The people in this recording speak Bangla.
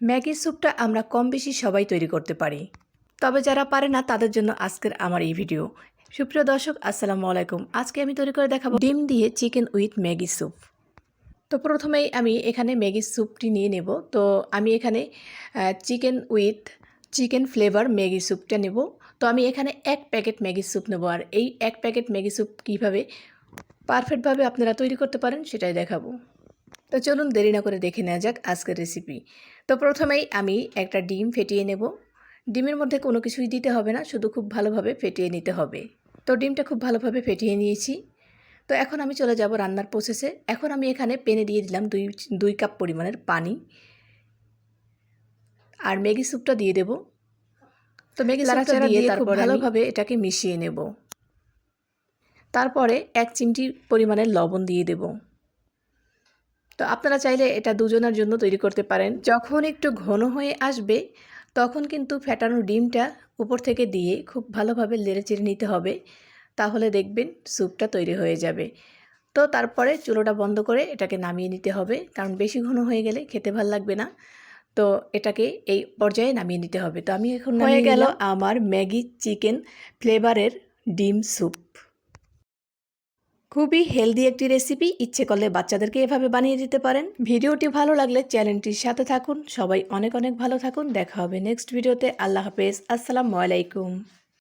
ম্যাগি স্যুপটা আমরা কম বেশি সবাই তৈরি করতে পারি, তবে যারা পারে না তাদের জন্য আজকের আমার এই ভিডিও। সুপ্রিয় দর্শক, আসসালামু আলাইকুম। আজকে আমি তৈরি করে দেখাবো ডিম দিয়ে চিকেন উইথ ম্যাগি স্যুপ। তো প্রথমেই আমি এখানে ম্যাগি স্যুপটি নিয়ে নেব। তো আমি এখানে চিকেন ফ্লেভার ম্যাগি স্যুপটা নেব। তো আমি এখানে 1 প্যাকেট ম্যাগি স্যুপ নেব, আর এই 1 প্যাকেট ম্যাগি স্যুপ কীভাবে পারফেক্টভাবে আপনারা তৈরি করতে পারেন সেটাই দেখাবো। তো চলুন দেরি না করে দেখে নেওয়া যাক আজকের রেসিপি। তো প্রথমেই আমি একটা ডিম ফেটিয়ে নেব। ডিমের মধ্যে কোনো কিছুই দিতে হবে না, শুধু খুব ভালোভাবে ফেটিয়ে নিতে হবে। তো ডিমটা খুব ভালোভাবে ফেটিয়ে নিয়েছি। তো এখন আমি চলে যাব রান্নার প্রসেসে। এখন আমি এখানে প্যানে দিয়ে দিলাম 2 কাপ পরিমাণের পানি, আর ম্যাগি স্যুপটা দিয়ে দেব। তো ম্যাগি স্যুপটা দিয়ে খুব ভালোভাবে এটাকে মিশিয়ে নেব। তারপরে 1 চিমটি পরিমাণের লবণ দিয়ে দেব। তো আপনারা চাইলে এটা দুজনের জন্য তৈরি করতে পারেন। যখন একটু ঘন হয়ে আসবে তখন কিন্তু ফেটানো ডিমটা উপর থেকে দিয়ে খুব ভালোভাবে নেড়েচেড়ে নিতে হবে, তাহলে দেখবেন স্যুপটা তৈরি হয়ে যাবে। তো তারপরে চুলোটা বন্ধ করে এটাকে নামিয়ে নিতে হবে, কারণ বেশি ঘন হয়ে গেলে খেতে ভালো লাগবে না। তো এটাকে এই পর্যায়ে নামিয়ে নিতে হবে। তো আমি এখন হয়ে গেল আমার ম্যাগি চিকেন ফ্লেভারের ডিম স্যুপ। খুবই হেলদি একটি রেসিপি, ইচ্ছে করলে বাচ্চাদেরকে এভাবে বানিয়ে দিতে পারেন। ভিডিওটি ভালো লাগলে চ্যানেলটির সাথে থাকুন। সবাই অনেক অনেক ভালো থাকুন। দেখা হবে নেক্সট ভিডিওতে। আল্লাহ হাফেজ, আসসালামু আলাইকুম।